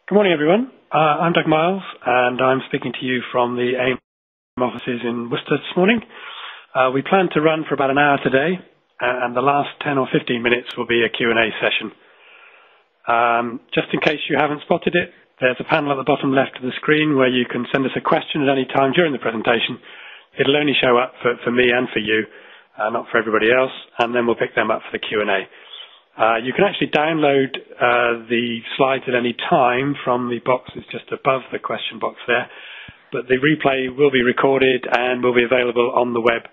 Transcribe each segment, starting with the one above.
Good morning, everyone. I'm Doug Miles, and I'm speaking to you from the AIIM offices in Worcester this morning. We plan to run for about an hour today, and the last 10 or 15 minutes will be a Q&A session. Just in case you haven't spotted it, there's a panel at the bottom left of the screen where you can send us a question at any time during the presentation. It'll only show up for me and for you, not for everybody else, and then we'll pick them up for the Q&A. You can actually download the slides at any time from the boxes just above the question box there, but the replay will be recorded and will be available on the web,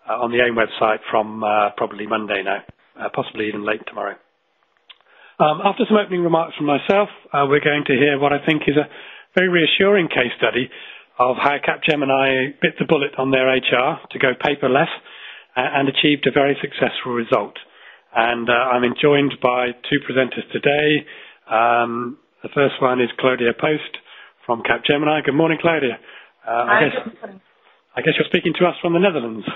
on the AIM website from probably Monday now, possibly even late tomorrow. After some opening remarks from myself, we're going to hear what I think is a very reassuring case study of how Capgemini bit the bullet on their HR to go paperless and achieved a very successful result. And I'm joined by two presenters today. The first one is Claudia Post from Capgemini. Good morning, Claudia. Hi, good morning. I guess you're speaking to us from the Netherlands.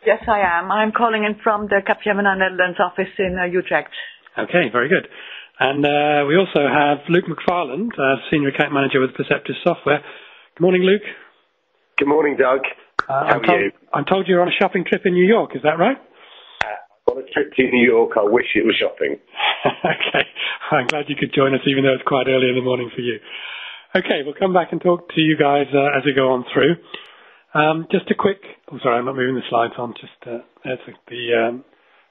Yes, I am. I'm calling in from the Capgemini Netherlands office in Utrecht. Okay, very good. And we also have Luke McFarland, Senior Account Manager with Perceptive Software. Good morning, Luke. Good morning, Doug. How are you? I'm told you're on a shopping trip in New York. Is that right? On a trip to New York, I wish it was shopping. Okay, I'm glad you could join us, even though it's quite early in the morning for you. Okay, we'll come back and talk to you guys as we go on through. Just a quick, sorry, I'm not moving the slides on, just there's the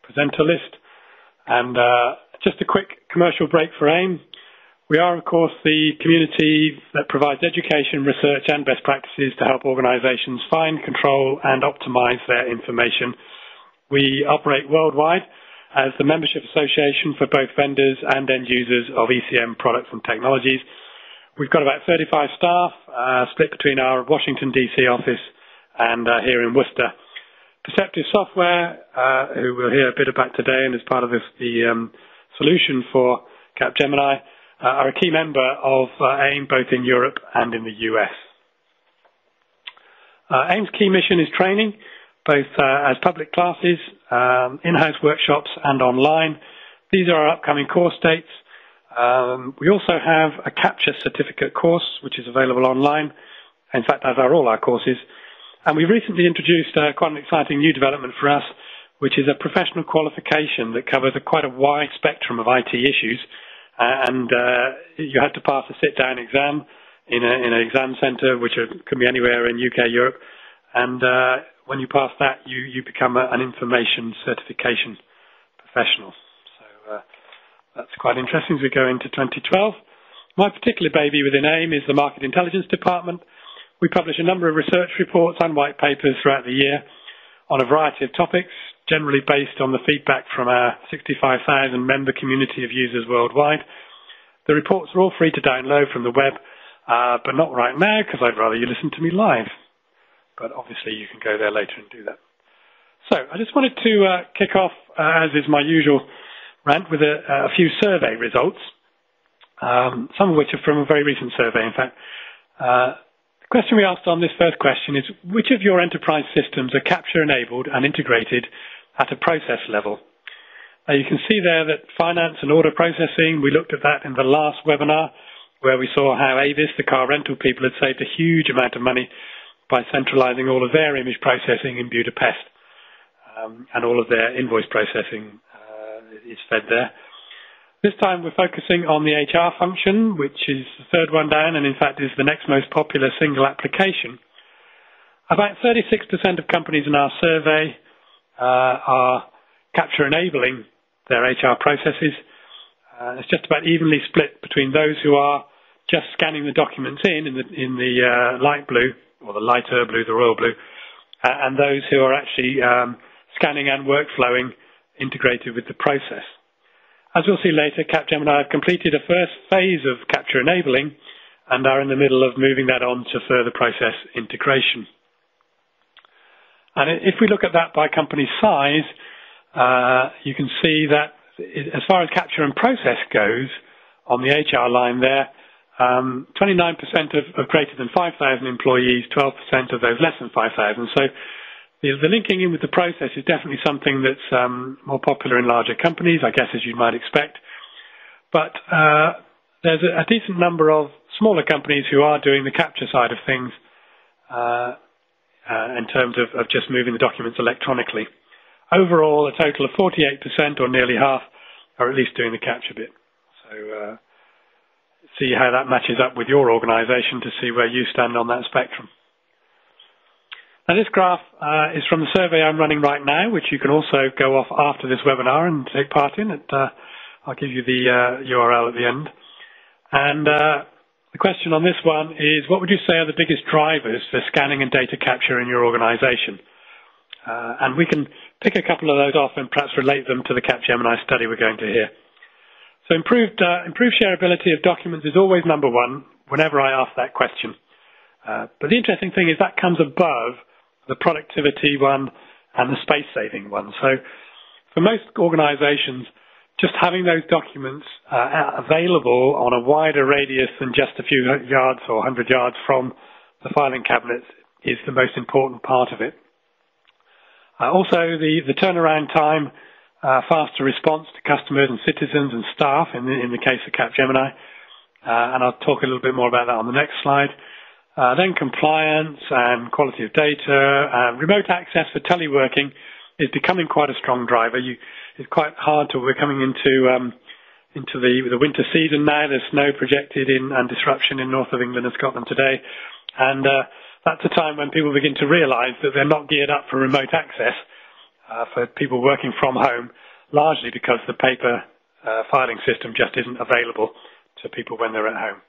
presenter list. And just a quick commercial break for AIM. We are, of course, the community that provides education, research and best practices to help organizations find, control and optimize their information. We operate worldwide as the membership association for both vendors and end users of ECM products and technologies. We've got about 35 staff, split between our Washington, D.C. office and here in Worcester. Perceptive Software, who we'll hear a bit about today and is part of the solution for Capgemini, are a key member of AIM both in Europe and in the US. AIM's key mission is training, both as public classes, in-house workshops and online. These are our upcoming course dates. We also have a Capture certificate course, which is available online, in fact, as are all our courses. And we recently introduced quite an exciting new development for us, which is a professional qualification that covers quite a wide spectrum of IT issues. And you have to pass a sit-down exam in an exam centre, which could be anywhere in UK, Europe. And when you pass that, you become an information certification professional. So that's quite interesting as we go into 2012. My particular baby within AIM is the Market Intelligence Department. We publish a number of research reports and white papers throughout the year on a variety of topics, generally based on the feedback from our 65,000 member community of users worldwide. The reports are all free to download from the web, but not right now because I'd rather you listen to me live. But obviously you can go there later and do that. So I just wanted to kick off, as is my usual rant, with a few survey results, some of which are from a very recent survey, in fact. The question we asked on this first question is, which of your enterprise systems are capture-enabled and integrated at a process level? Now you can see there that finance and order processing, we looked at that in the last webinar, where we saw how Avis, the car rental people, had saved a huge amount of money by centralizing all of their image processing in Budapest, and all of their invoice processing is fed there. This time we're focusing on the HR function, which is the third one down and in fact is the next most popular single application. About 36% of companies in our survey are capture enabling their HR processes. It's just about evenly split between those who are just scanning the documents in the light blue, or the lighter blue, the royal blue, and those who are actually scanning and workflowing integrated with the process. As we'll see later, Capgemini have completed a first phase of capture enabling and are in the middle of moving that on to further process integration. And if we look at that by company size, you can see that as far as capture and process goes, on the HR line there, 29% of greater than 5,000 employees, 12% of those less than 5,000. So the linking in with the process is definitely something that's more popular in larger companies, I guess, as you might expect. But there's a decent number of smaller companies who are doing the capture side of things in terms of just moving the documents electronically. Overall, a total of 48%, or nearly half, are at least doing the capture bit. So see how that matches up with your organisation to see where you stand on that spectrum. Now this graph is from the survey I'm running right now, which you can also go off after this webinar and take part in. I'll give you the URL at the end. And the question on this one is, what would you say are the biggest drivers for scanning and data capture in your organisation? And we can pick a couple of those off and perhaps relate them to the Capgemini study we're going to hear. So improved shareability of documents is always number one whenever I ask that question. But the interesting thing is that comes above the productivity one and the space saving one. So for most organizations, just having those documents available on a wider radius than just a few yards or 100 yards from the filing cabinets is the most important part of it. Also, the turnaround time, faster response to customers and citizens and staff in the case of Capgemini, and I'll talk a little bit more about that on the next slide. Then compliance and quality of data. Remote access for teleworking is becoming quite a strong driver. It's quite hard we're coming into the winter season now. There's snow projected and disruption in north of England and Scotland today, and that's a time when people begin to realise that they're not geared up for remote access for people working from home, largely because the paper filing system just isn't available to people when they're at home.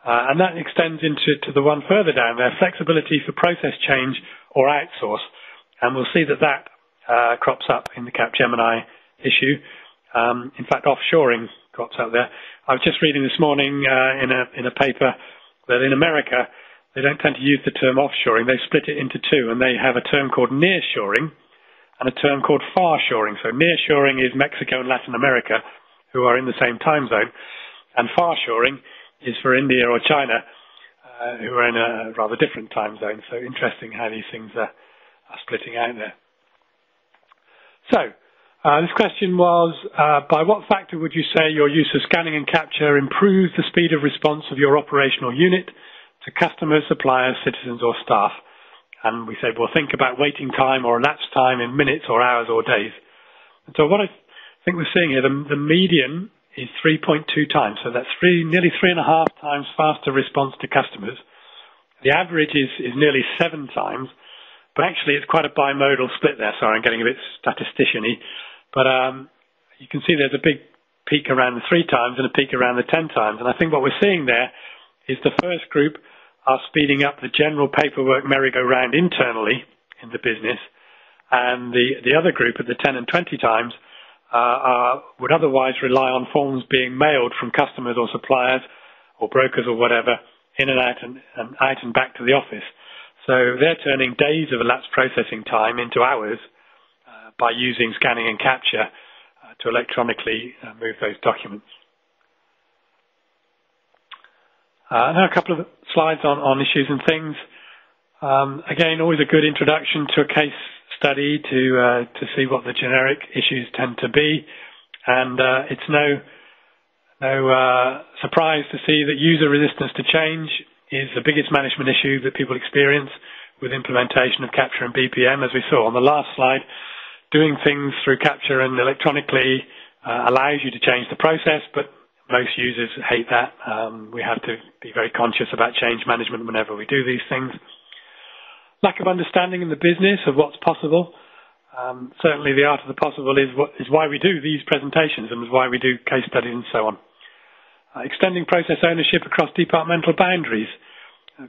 And that extends into the one further down there, flexibility for process change or outsource. And we'll see that crops up in the Capgemini issue. In fact, offshoring crops up there. I was just reading this morning in a paper that in America, they don't tend to use the term offshoring. They split it into two, and they have a term called nearshoring and a term called farshoring. So nearshoring is Mexico and Latin America, who are in the same time zone, and farshoring is for India or China, who are in a rather different time zone. So interesting how these things are splitting out there. So this question was, by what factor would you say your use of scanning and capture improves the speed of response of your operational unit to customers, suppliers, citizens or staff? And we said, well, think about waiting time or elapsed time in minutes or hours or days. And so what I think we're seeing here, the median is 3.2 times. So that's nearly 3.5 times faster response to customers. The average is nearly 7 times, but actually it's quite a bimodal split there. Sorry, I'm getting a bit statistician-y. But you can see there's a big peak around the 3 times and a peak around the 10 times. And I think what we're seeing there is the first group are speeding up the general paperwork merry-go-round internally in the business, and the other group at the 10 and 20 times would otherwise rely on forms being mailed from customers or suppliers or brokers or whatever in and out and back to the office. So they're turning days of elapsed processing time into hours by using scanning and capture to electronically move those documents. Now a couple of slides on issues and things. Again, always a good introduction to a case study to see what the generic issues tend to be, and it's no surprise to see that user resistance to change is the biggest management issue that people experience with implementation of capture and BPM, as we saw on the last slide. Doing things through capture and electronically allows you to change the process, but most users hate that. We have to be very conscious about change management whenever we do these things. Lack of understanding in the business of what's possible. Certainly the art of the possible is why we do these presentations and is why we do case studies and so on. Extending process ownership across departmental boundaries.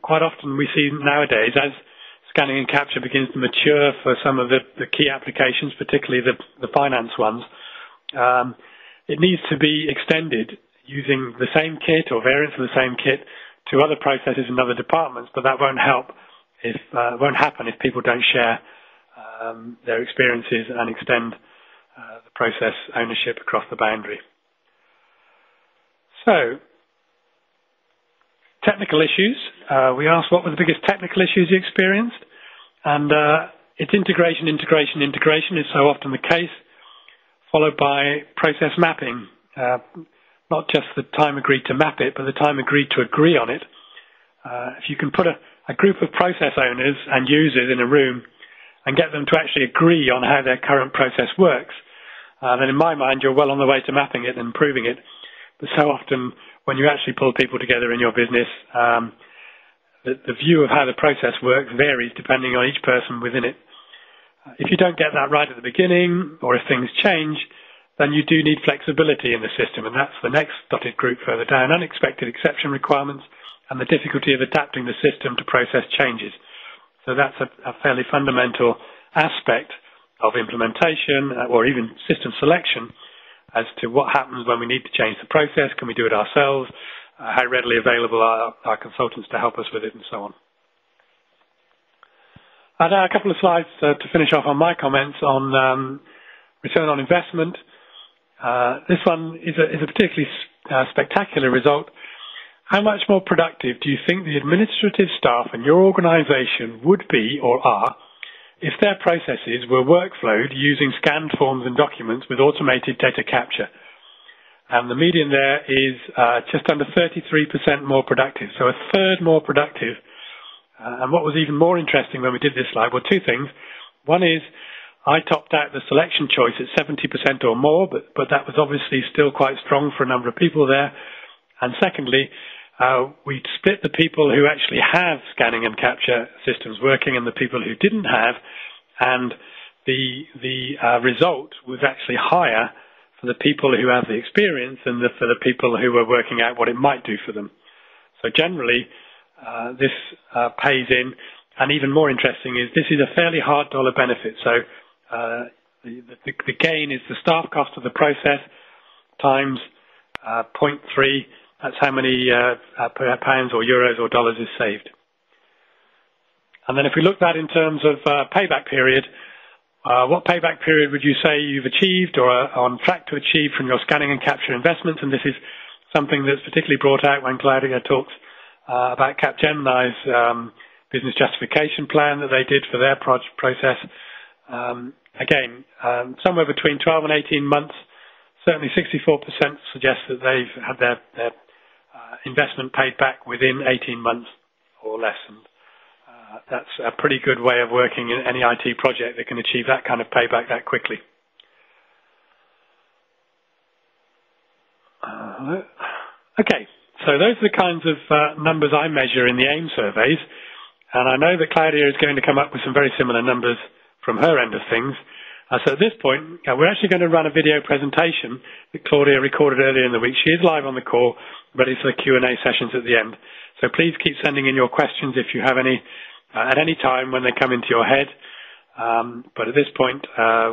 Quite often we see nowadays, as scanning and capture begins to mature for some of the key applications, particularly the finance ones, it needs to be extended using the same kit or variants of the same kit to other processes in other departments, but that won't happen if people don't share their experiences and extend the process ownership across the boundary. So, technical issues. We asked what were the biggest technical issues you experienced, and it's integration is so often the case, followed by process mapping. not just the time agreed to map it, but the time agreed to agree on it. If you can put a group of process owners and users in a room and get them to actually agree on how their current process works, then in my mind you're well on the way to mapping it and improving it. But so often when you actually pull people together in your business, the view of how the process works varies depending on each person within it. If you don't get that right at the beginning, or if things change, then you do need flexibility in the system, and that's the next dotted group further down, unexpected exception requirements and the difficulty of adapting the system to process changes. So that's a fairly fundamental aspect of implementation or even system selection as to what happens when we need to change the process. Can we do it ourselves? How readily available are our consultants to help us with it, and so on. Now a couple of slides to finish off on my comments on return on investment. This one is a particularly spectacular result. How much more productive do you think the administrative staff in your organisation would be or are if their processes were workflowed using scanned forms and documents with automated data capture? And the median there is just under 33% more productive, so a third more productive. And what was even more interesting when we did this slide were two things. One is I topped out the selection choice at 70% or more, but that was obviously still quite strong for a number of people there. And secondly, we split the people who actually have scanning and capture systems working and the people who didn't have, and the result was actually higher for the people who have the experience than for the people who were working out what it might do for them. So generally, this pays in, and even more interesting is this is a fairly hard dollar benefit. So the gain is the staff cost of the process times 0.3. That's how many pounds or euros or dollars is saved. And then if we look at that in terms of payback period, what payback period would you say you've achieved or are on track to achieve from your scanning and capture investments? And this is something that's particularly brought out when Claudia talks about Capgemini's business justification plan that they did for their process. Again, somewhere between 12 and 18 months. Certainly 64% suggest that they've had their investment paid back within 18 months or less. And that's a pretty good way of working in any IT project that can achieve that kind of payback that quickly. Okay, so those are the kinds of numbers I measure in the AIIM surveys. And I know that Claudia is going to come up with some very similar numbers from her end of things. So at this point, we're actually going to run a video presentation that Claudia recorded earlier in the week. She is live on the call, ready for the Q&A sessions at the end. So please keep sending in your questions if you have any at any time when they come into your head. But at this point,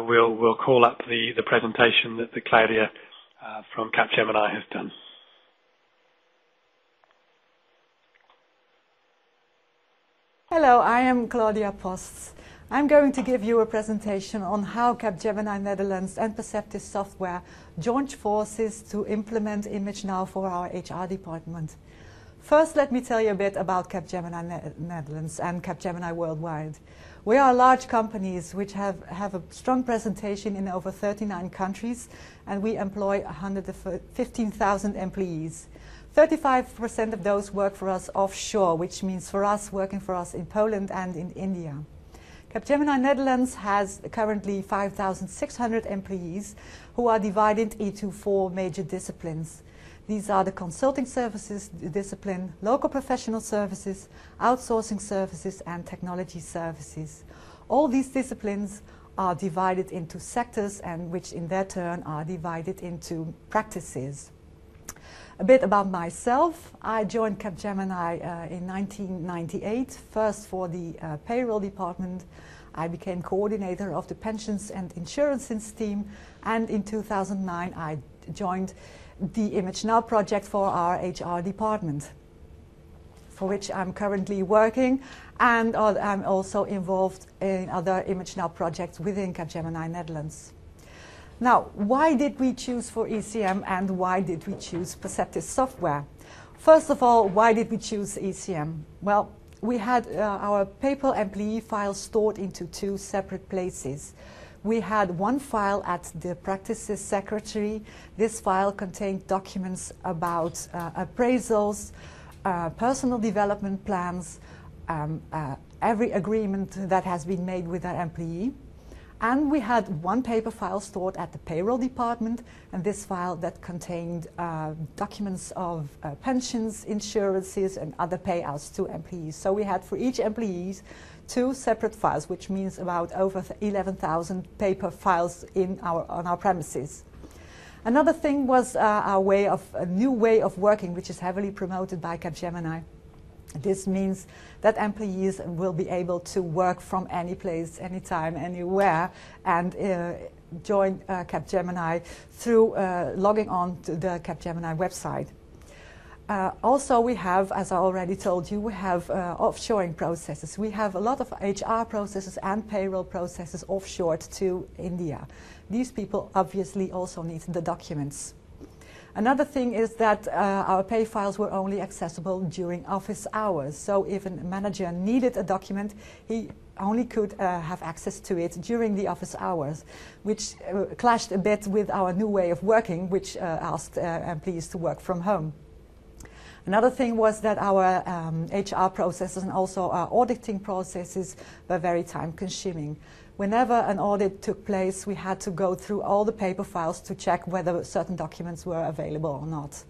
we'll call up the presentation that Claudia from Capgemini has done. Hello, I am Claudia Posts. I'm going to give you a presentation on how Capgemini Netherlands and Perceptive Software joined forces to implement ImageNow for our HR department. First, let me tell you a bit about Capgemini Netherlands and Capgemini worldwide. We are large companies which have a strong presentation in over 39 countries, and we employ 115,000 employees. 35% of those work for us offshore, which means for us working for us in Poland and in India. Capgemini Netherlands has currently 5,600 employees who are divided into 4 major disciplines. These are the consulting services discipline, local professional services, outsourcing services, and technology services. All these disciplines are divided into sectors, and which in their turn are divided into practices. A bit about myself. I joined Capgemini in 1998, first for the payroll department. I became coordinator of the pensions and insurances team, and in 2009 I joined the ImageNow project for our HR department, for which I'm currently working, and I'm also involved in other ImageNow projects within Capgemini Netherlands. Now, why did we choose for ECM and why did we choose Perceptive Software? First of all, why did we choose ECM? Well, we had our paper employee files stored into 2 separate places. We had one file at the practices secretary. This file contained documents about appraisals, personal development plans, every agreement that has been made with an employee. And we had one paper file stored at the payroll department, and this file that contained documents of pensions, insurances, and other payouts to employees. So we had for each employee 2 separate files, which means about over 11,000 paper files on our premises. Another thing was a new way of working, which is heavily promoted by Capgemini. This means that employees will be able to work from any place, anytime, anywhere, and join Capgemini through logging on to the Capgemini website. Also, we have, as I already told you, we have offshoring processes. We have a lot of HR processes and payroll processes offshored to India. These people obviously also need the documents. Another thing is that our pay files were only accessible during office hours. So if a manager needed a document, he only could have access to it during the office hours, which clashed a bit with our new way of working, which asked employees to work from home. Another thing was that our HR processes and also our auditing processes were very time-consuming. Whenever an audit took place, we had to go through all the paper files to check whether certain documents were available or not.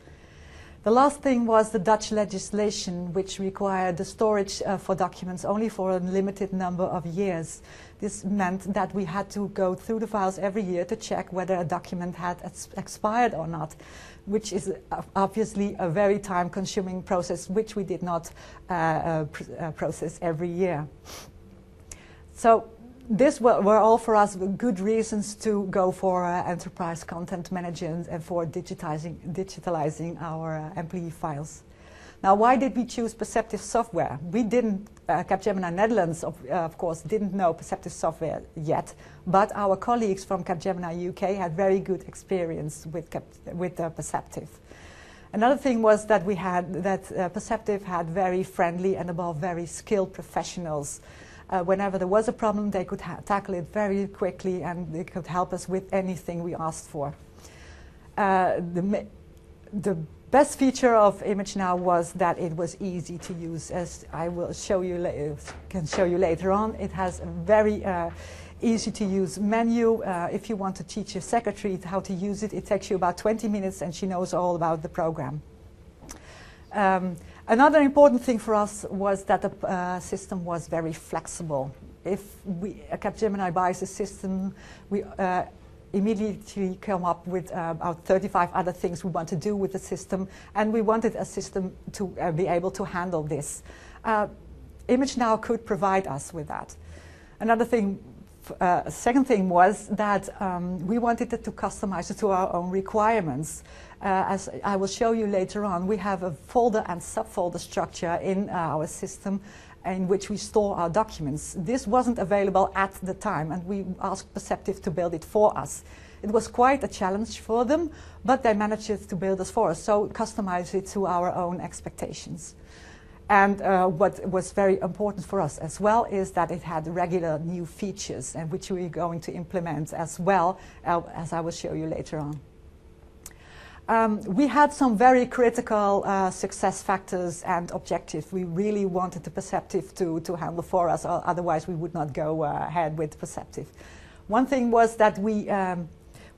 The last thing was the Dutch legislation, which required the storage for documents only for a limited number of years. This meant that we had to go through the files every year to check whether a document had expired or not, which is obviously a very time-consuming process, which we did not process every year. So this were all for us good reasons to go for enterprise content management and for digitalizing our employee files. Now, why did we choose Perceptive Software? We didn't, Capgemini Netherlands, of course, didn't know Perceptive Software yet, but our colleagues from Capgemini UK had very good experience with Perceptive. Another thing was that Perceptive had very friendly and above very skilled professionals. Whenever there was a problem, they could tackle it very quickly, and they could help us with anything we asked for. The best feature of ImageNow was that it was easy to use, as I will show you later on. It has a very easy to use menu. If you want to teach your secretary how to use it, it takes you about 20 minutes, and she knows all about the program. Another important thing for us was that the system was very flexible. If Capgemini buys a system, we immediately come up with about 35 other things we want to do with the system, and we wanted a system to be able to handle this. ImageNow could provide us with that. Another thing, second thing was that we wanted it to customize it to our own requirements. As I will show you later on, we have a folder and subfolder structure in our system in which we store our documents. This wasn't available at the time, and we asked Perceptive to build it for us. It was quite a challenge for them, but they managed to build it for us, so customize it to our own expectations. And what was very important for us as well is that it had regular new features, and which we're going to implement as well, as I will show you later on. We had some very critical success factors and objectives we really wanted the Perceptive to handle for us, or otherwise we would not go ahead with Perceptive. One thing was that we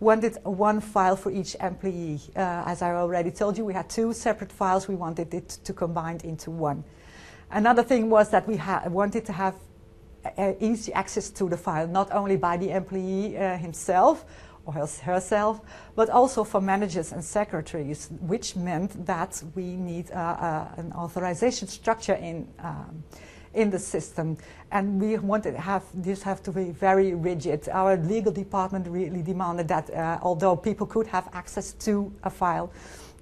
wanted one file for each employee. As I already told you, we had 2 separate files. We wanted it to combine into one. Another thing was that we wanted to have easy access to the file, not only by the employee himself or herself, but also for managers and secretaries, which meant that we need an authorization structure in the system, and we wanted to have to be very rigid. Our legal department really demanded that although people could have access to a file,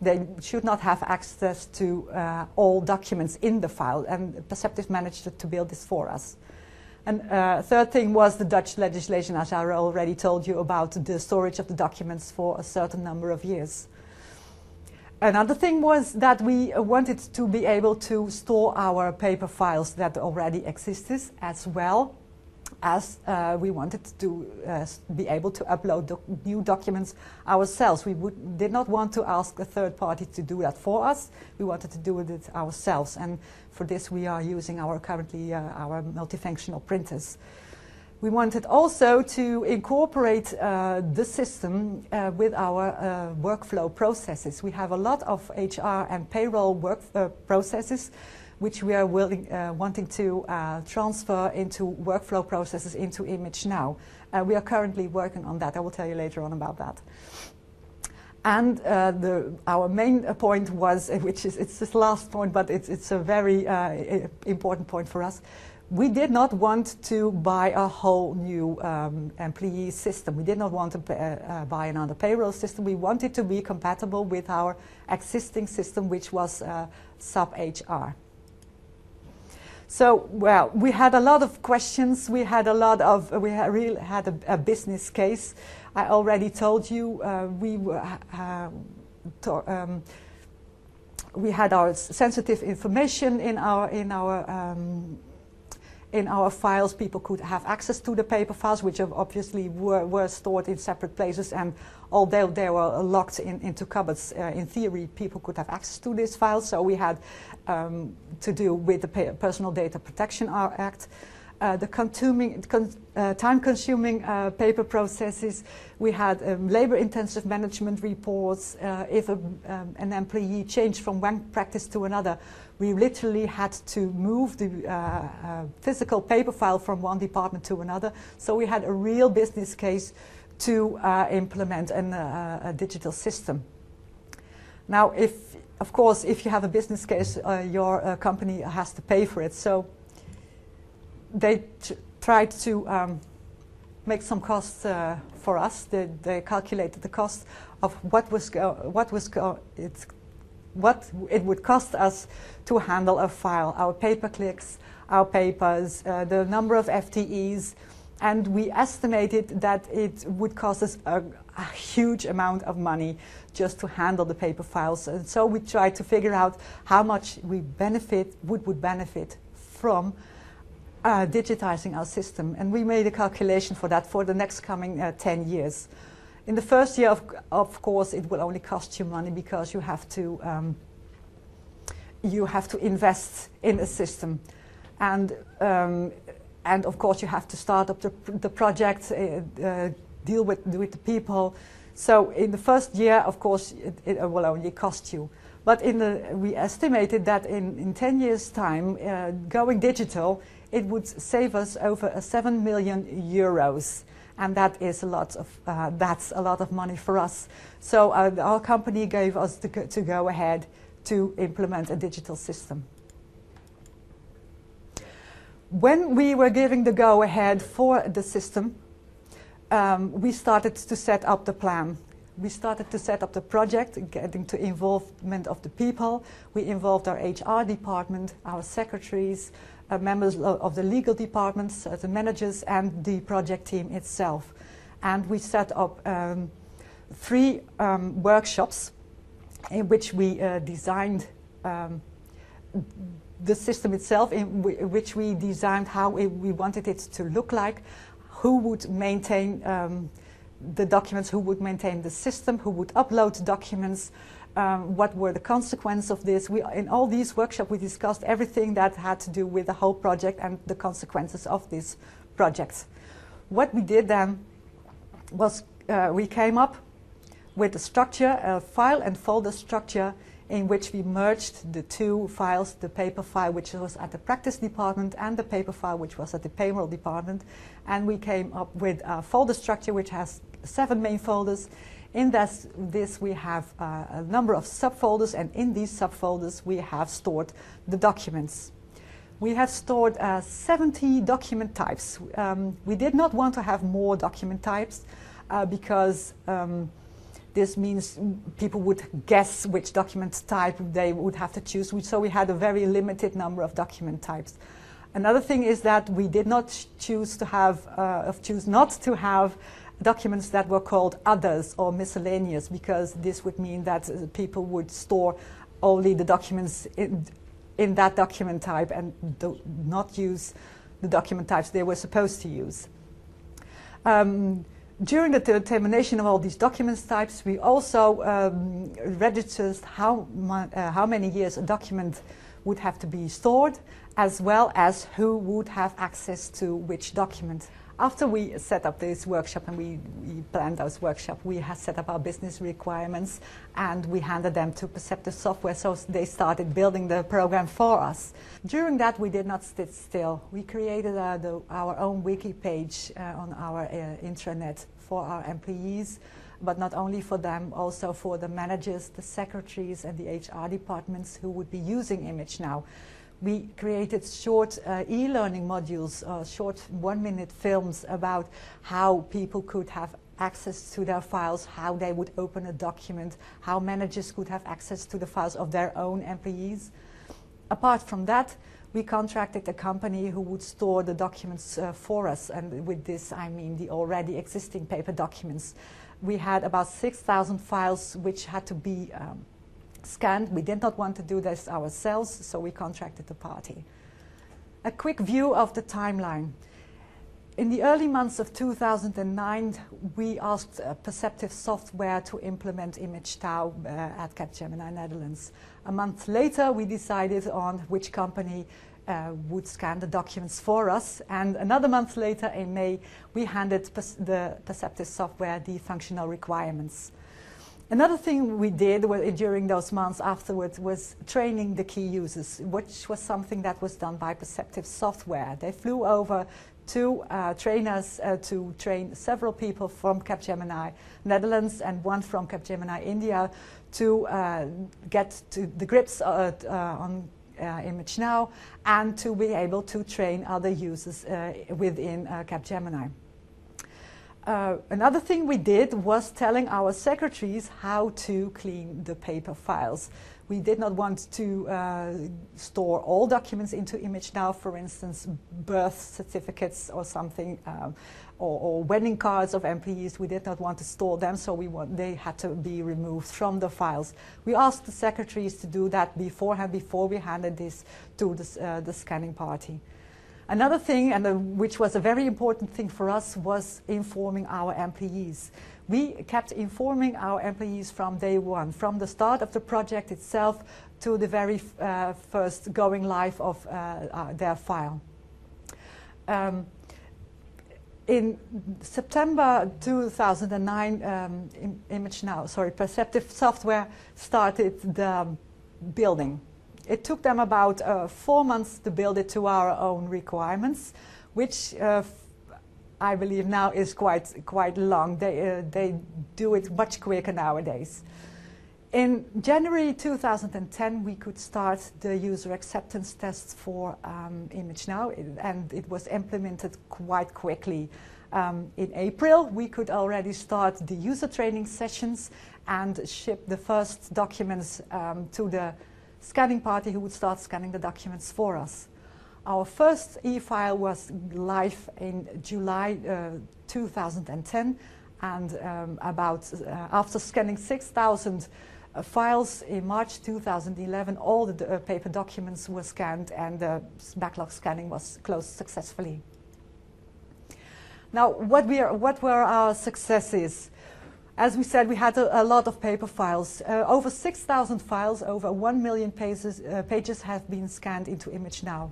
they should not have access to all documents in the file, and Perceptive managed to build this for us. And third thing was the Dutch legislation, as I already told you, about the storage of the documents for a certain number of years. Another thing was that we wanted to be able to store our paper files that already existed as well as we wanted to be able to upload new documents ourselves. We did not want to ask a third party to do that for us. We wanted to do it ourselves, and for this we are using currently our multifunctional printers. We wanted also to incorporate the system with our workflow processes. We have a lot of HR and payroll work processes which we are wanting to transfer into workflow processes into ImageNow. We are currently working on that. I will tell you later on about that. And our main point was, it's this last point, but it's a very important point for us. We did not want to buy a whole new employee system. We did not want to buy another payroll system. We wanted to be compatible with our existing system, which was SAP HR. So, well, we had a lot of questions. We really had a business case. I already told you we had our sensitive information in our files. People could have access to the paper files, which obviously were stored in separate places, and although they were locked into cupboards, in theory people could have access to these files. So we had to do with the Personal Data Protection Act, the time-consuming paper processes. We had labor-intensive management reports. If an employee changed from one practice to another, we literally had to move the physical paper file from one department to another. So we had a real business case to implement a digital system. Now, of course, if you have a business case, your company has to pay for it. So they tried to make some costs for us. They calculated the cost of what it would cost us to handle a file, our pay-per-clicks, our papers, the number of FTEs, and we estimated that it would cost us a huge amount of money just to handle the paper files. And so we tried to figure out how much we would benefit from digitizing our system, and we made a calculation for that for the next coming 10 years. In the first year, of course, it will only cost you money because you have to invest in a system, and of course you have to start up the project, deal with the people. So in the first year, of course, it will only cost you. But we estimated that in 10 years' time, going digital, it would save us over 7 million euros. And that is that's a lot of money for us. So our company gave us to go ahead to implement a digital system. When we were giving the go ahead for the system, we started to set up the plan. We started to set up the project, getting to involvement of the people. We involved our HR department, our secretaries, members of the legal departments, the managers, and the project team itself. And we set up 3 workshops in which we designed the system itself, in which we designed how we wanted it to look like, who would maintain the documents, who would maintain the system, who would upload documents, what were the consequences of this. In all these workshops we discussed everything that had to do with the whole project and the consequences of this project. What we did then was we came up with a structure, a file and folder structure, in which we merged the 2 files, the paper file which was at the practice department and the paper file which was at the payroll department, and we came up with a folder structure which has 7 main folders. In this we have a number of subfolders, and in these subfolders we have stored the documents. We have stored 70 document types. We did not want to have more document types because this means people would guess which document type they would have to choose. So we had a very limited number of document types. Another thing is that we did not choose not to have documents that were called others or miscellaneous, because this would mean that people would store only the documents in that document type and not use the document types they were supposed to use. During the determination of all these document types, we also registered how many years a document would have to be stored, as well as who would have access to which document. After we set up this workshop and we planned those workshops, we had set up our business requirements and we handed them to Perceptive Software, so they started building the program for us. During that, we did not sit still. We created our own wiki page on our intranet for our employees, but not only for them, also for the managers, the secretaries, and the HR departments who would be using ImageNow. We created short e-learning modules, short 1-minute films about how people could have access to their files, how they would open a document, how managers could have access to the files of their own employees. Apart from that, we contracted a company who would store the documents for us, and with this I mean the already existing paper documents. We had about 6,000 files which had to be scanned. We did not want to do this ourselves, so we contracted a party. A quick view of the timeline. In the early months of 2009, we asked Perceptive Software to implement ImageNow at Capgemini Netherlands. A month later, we decided on which company would scan the documents for us, and another month later, in May, we handed the Perceptive Software the functional requirements. Another thing we did during those months afterwards was training the key users, which was something that was done by Perceptive Software. They flew over two trainers to train several people from Capgemini Netherlands and one from Capgemini India to get to the grips on ImageNow and to be able to train other users within Capgemini. Another thing we did was telling our secretaries how to clean the paper files. We did not want to store all documents into ImageNow, for instance, birth certificates or something, or wedding cards of employees. We did not want to store them, so they had to be removed from the files. We asked the secretaries to do that beforehand, before we handed this to the scanning party. Another thing, which was a very important thing for us, was informing our employees. We kept informing our employees from day one, from the start of the project itself to the very first going live of their file. In September 2009, Perceptive Software started the building. It took them about 4 months to build it to our own requirements, which I believe now is quite long. They do it much quicker nowadays. In January 2010, we could start the user acceptance tests for ImageNow, and it was implemented quite quickly. In April, we could already start the user training sessions and ship the first documents to the scanning party who would start scanning the documents for us. Our first e-file was live in July 2010, and after scanning 6,000 files in March 2011, all the paper documents were scanned and the backlog scanning was closed successfully. Now, what were our successes? As we said, we had a lot of paper files. Over 6,000 files, over 1 million pages have been scanned into ImageNow.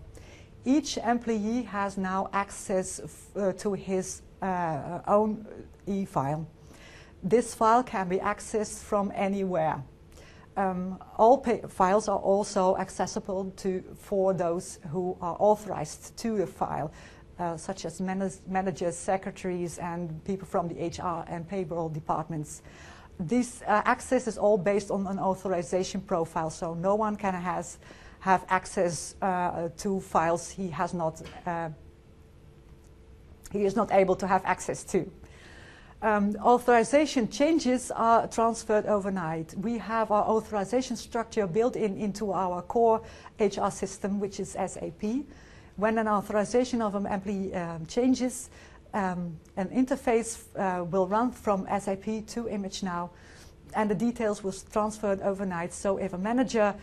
Each employee has now access to his own e-file. This file can be accessed from anywhere. All files are also accessible for those who are authorized to the file, such as managers, secretaries, and people from the HR and payroll departments. This access is all based on an authorization profile, so no one can have access to files he is not able to have access to. Authorization changes are transferred overnight. We have our authorization structure built into our core HR system, which is SAP. When an authorization of an employee changes, an interface will run from SAP to ImageNow, and the details will be transferred overnight. So if a manager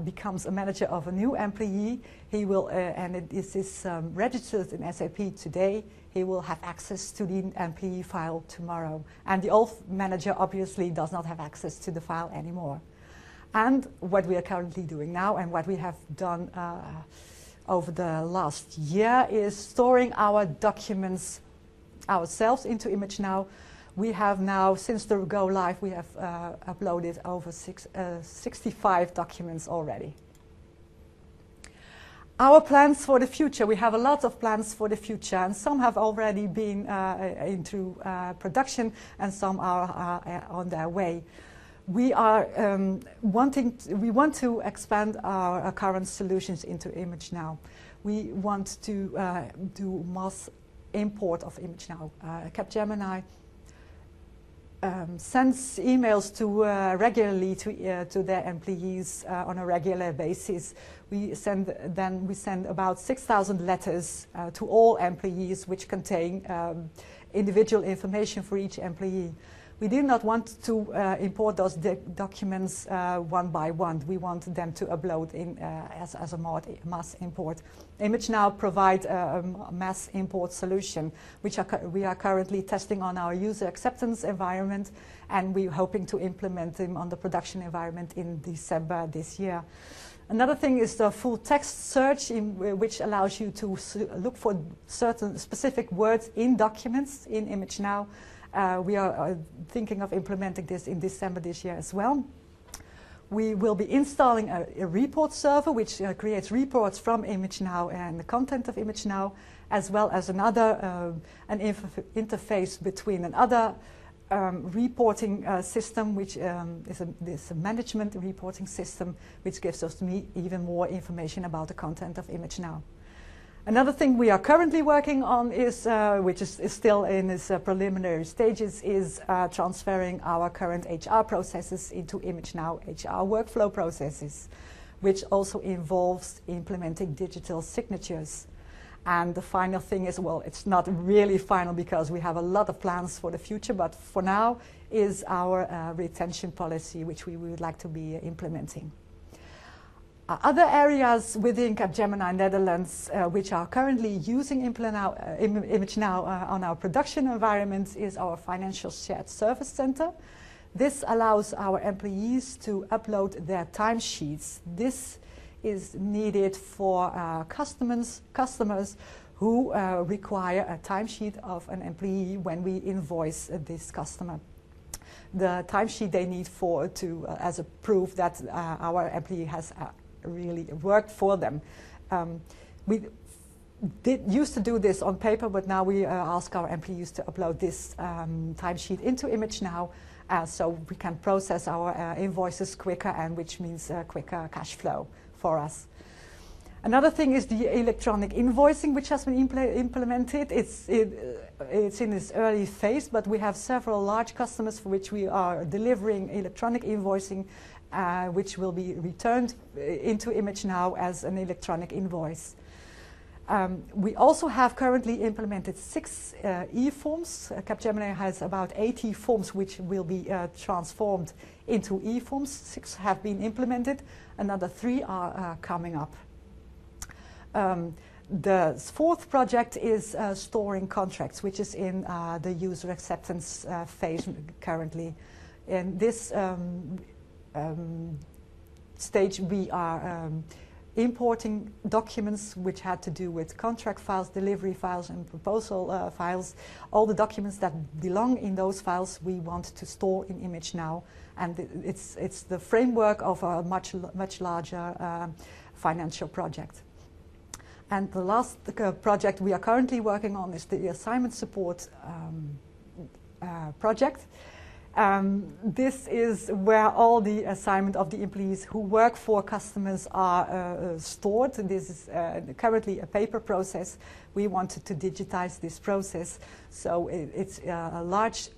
becomes a manager of a new employee, he will, and it is registered in SAP today, he will have access to the employee file tomorrow. And the old manager obviously does not have access to the file anymore. And what we are currently doing now and what we have done over the last year is storing our documents ourselves into ImageNow. We have now, since the go live, we have uploaded over 65 documents already. Our plans for the future, we have a lot of plans for the future, and some have already been into production and some are on their way. We are we want to expand our current solutions into ImageNow. We want to do mass import of ImageNow. Capgemini sends emails to regularly to their employees on a regular basis. We send about 6,000 letters to all employees, which contain individual information for each employee. We do not want to import those documents one by one. We want them to upload in as a mass import. ImageNow provides a mass import solution, which we are currently testing on our user acceptance environment, and we're hoping to implement them on the production environment in December this year. Another thing is the full text search, which allows you to look for certain specific words in documents in ImageNow. We are thinking of implementing this in December this year as well. We will be installing a report server which creates reports from ImageNow and the content of ImageNow, as well as another an interface between another reporting system, which is a management reporting system, which gives us even more information about the content of ImageNow. Another thing we are currently working on is, which is still in its preliminary stages, is transferring our current HR processes into ImageNow HR workflow processes, which also involves implementing digital signatures. And the final thing is, well, it's not really final because we have a lot of plans for the future, but for now is our retention policy, which we would like to be implementing. Other areas within Capgemini Netherlands which are currently using ImageNow on our production environment is our Financial Shared Service Center. This allows our employees to upload their timesheets. This is needed for customers who require a timesheet of an employee when we invoice this customer. The timesheet they need as a proof that our employee has really worked for them. We used to do this on paper, but now we ask our employees to upload this timesheet into ImageNow so we can process our invoices quicker, and which means quicker cash flow for us. Another thing is the electronic invoicing, which has been implemented. It's in its early phase, but we have several large customers for which we are delivering electronic invoicing, which will be returned into ImageNow as an electronic invoice. We also have currently implemented 6 e-forms. Capgemini has about 80 forms which will be transformed into e-forms. 6 have been implemented, another 3 are coming up. The 4th project is storing contracts, which is in the user acceptance phase currently. In this stage we are importing documents which had to do with contract files, delivery files and proposal files. All the documents that belong in those files we want to store in ImageNow, and it's the framework of a much larger financial project. And the last project we are currently working on is the assignment support project. This is where all the assignment of the employees who work for customers are stored. This is currently a paper process. We wanted to digitize this process, so it's a large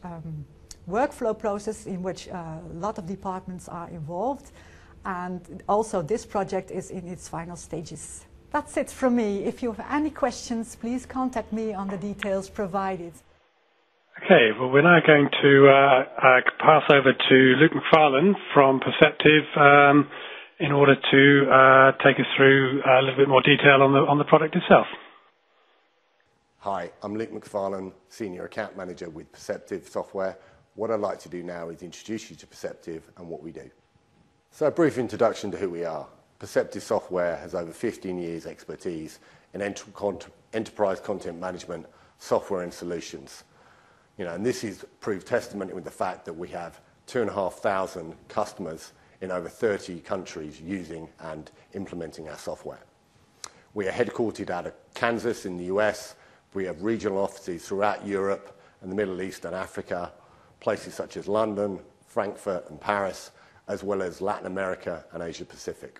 workflow process in which a lot of departments are involved, and also this project is in its final stages. That's it from me. If you have any questions, please contact me on the details provided. Okay, well, we're now going to pass over to Luke McFarlane from Perceptive, in order to take us through a little bit more detail on the product itself. Hi, I'm Luke McFarlane, Senior Account Manager with Perceptive Software. What I'd like to do now is introduce you to Perceptive and what we do. So a brief introduction to who we are. Perceptive Software has over 15 years expertise in enterprise content management, software and solutions. And this is proved testament with the fact that we have 2,500 customers in over 30 countries using and implementing our software. We are headquartered out of Kansas in the US. We have regional offices throughout Europe and the Middle East and Africa, places such as London, Frankfurt and Paris, as well as Latin America and Asia Pacific.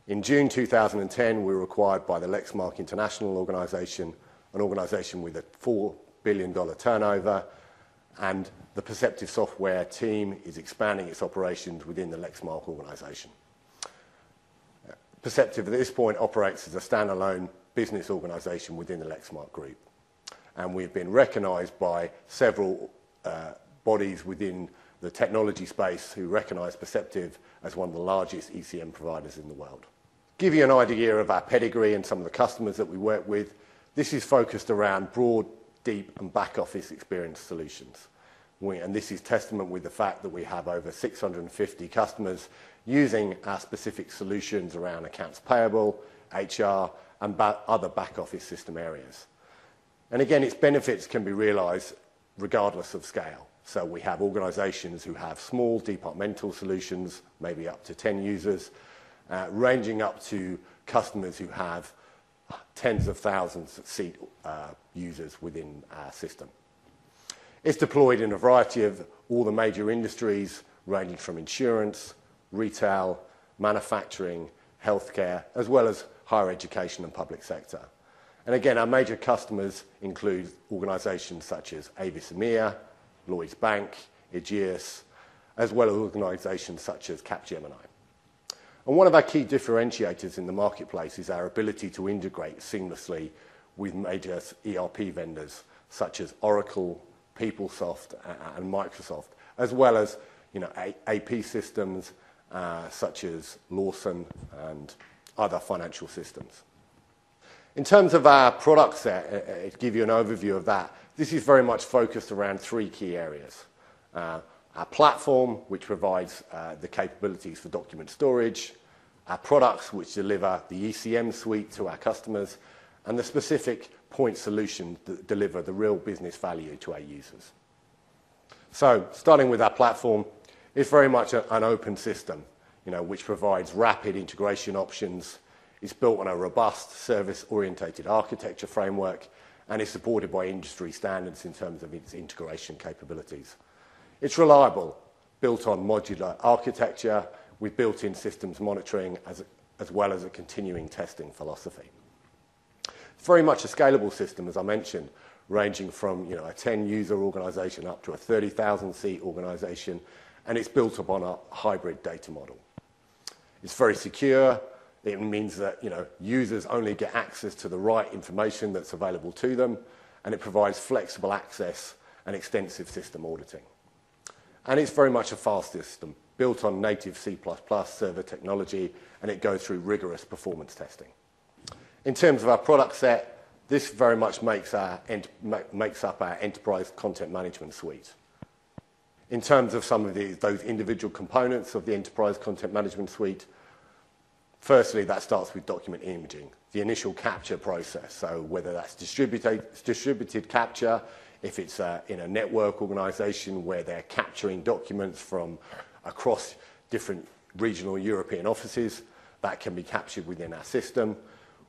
In June 2010, we were acquired by the Lexmark International Organization, an organization with a $4 billion turnover, and the Perceptive Software team is expanding its operations within the Lexmark organization. Perceptive at this point operates as a standalone business organization within the Lexmark group, and we've been recognized by several bodies within the technology space who recognize Perceptive as one of the largest ECM providers in the world. Give you an idea of our pedigree and some of the customers that we work with. This is focused around broad, deep and back office experience solutions. And this is testament with the fact that we have over 650 customers using our specific solutions around accounts payable, HR and other back office system areas. And again, its benefits can be realized regardless of scale. So we have organizations who have small departmental solutions, maybe up to 10 users, ranging up to customers who have tens of thousands of seat users within our system. It's deployed in a variety of all the major industries, ranging from insurance, retail, manufacturing, healthcare, as well as higher education and public sector. And again, our major customers include organizations such as Avis EMEA, Lloyds Bank, Aegeus, as well as organizations such as Capgemini. And one of our key differentiators in the marketplace is our ability to integrate seamlessly with major ERP vendors such as Oracle, PeopleSoft and Microsoft, as well as AP systems such as Lawson and other financial systems. In terms of our product set, to give you an overview of that, this is very much focused around three key areas. Our platform, which provides the capabilities for document storage, our products, which deliver the ECM suite to our customers, and the specific point solutions that deliver the real business value to our users. So, starting with our platform, it's very much an open system, which provides rapid integration options. It's built on a robust service-orientated architecture framework, and is supported by industry standards in terms of its integration capabilities. It's reliable, built on modular architecture with built-in systems monitoring as well as a continuing testing philosophy. It's very much a scalable system, as I mentioned, ranging from a 10-user organization up to a 30,000-seat organization, and it's built upon a hybrid data model. It's very secure. It means that users only get access to the right information that's available to them, and it provides flexible access and extensive system auditing. And it's very much a fast system, built on native C++ server technology, and it goes through rigorous performance testing. In terms of our product set, this very much makes up our enterprise content management suite. In terms of some of those individual components of the enterprise content management suite, firstly, that starts with document imaging, the initial capture process. So whether that's distributed capture, if it's in a network organization where they're capturing documents from across different regional European offices, that can be captured within our system.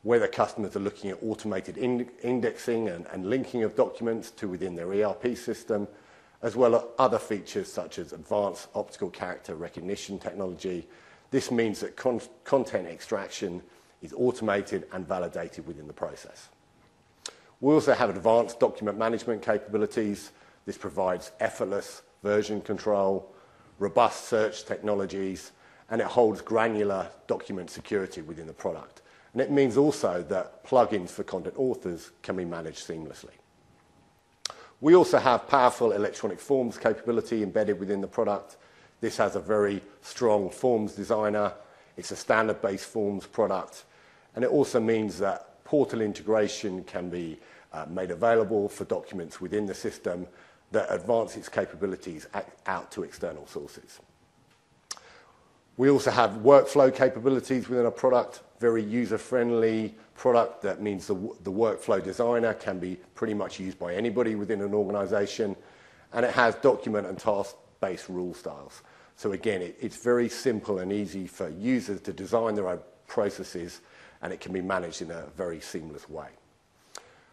Whether customers are looking at automated indexing and linking of documents to within their ERP system, as well as other features such as advanced optical character recognition technology. This means that content extraction is automated and validated within the process. We also have advanced document management capabilities. This provides effortless version control, robust search technologies, and it holds granular document security within the product. And it means also that plugins for content authors can be managed seamlessly. We also have powerful electronic forms capability embedded within the product. This has a very strong forms designer. It's a standard-based forms product, and it also means that portal integration can be made available for documents within the system that advance its capabilities out to external sources. We also have workflow capabilities within a product, very user-friendly product. That means the workflow designer can be pretty much used by anybody within an organization, and it has document and task-based rule styles. So again, it's very simple and easy for users to design their own processes, and it can be managed in a very seamless way.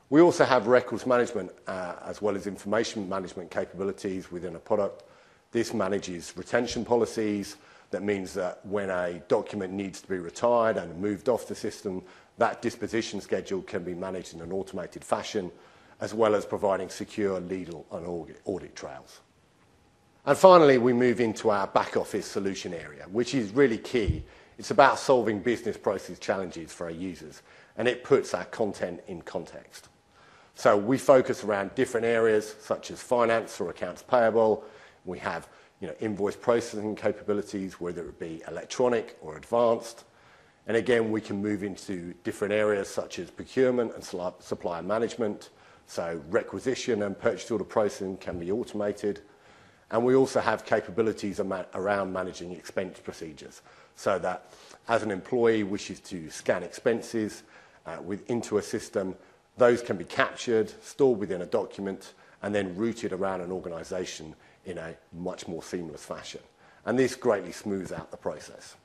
We also have records management as well as information management capabilities within a product. This manages retention policies. That means that when a document needs to be retired and moved off the system, that disposition schedule can be managed in an automated fashion, as well as providing secure legal and audit trails. And finally, we move into our back office solution area, which is really key. It's about solving business process challenges for our users, and it puts our content in context. So we focus around different areas such as finance or accounts payable. We have invoice processing capabilities, whether it be electronic or advanced. And again, we can move into different areas such as procurement and supplier management. So requisition and purchase order processing can be automated. And we also have capabilities around managing expense procedures, so that as an employee wishes to scan expenses into a system, those can be captured, stored within a document, and then routed around an organisation in a much more seamless fashion. And this greatly smooths out the process.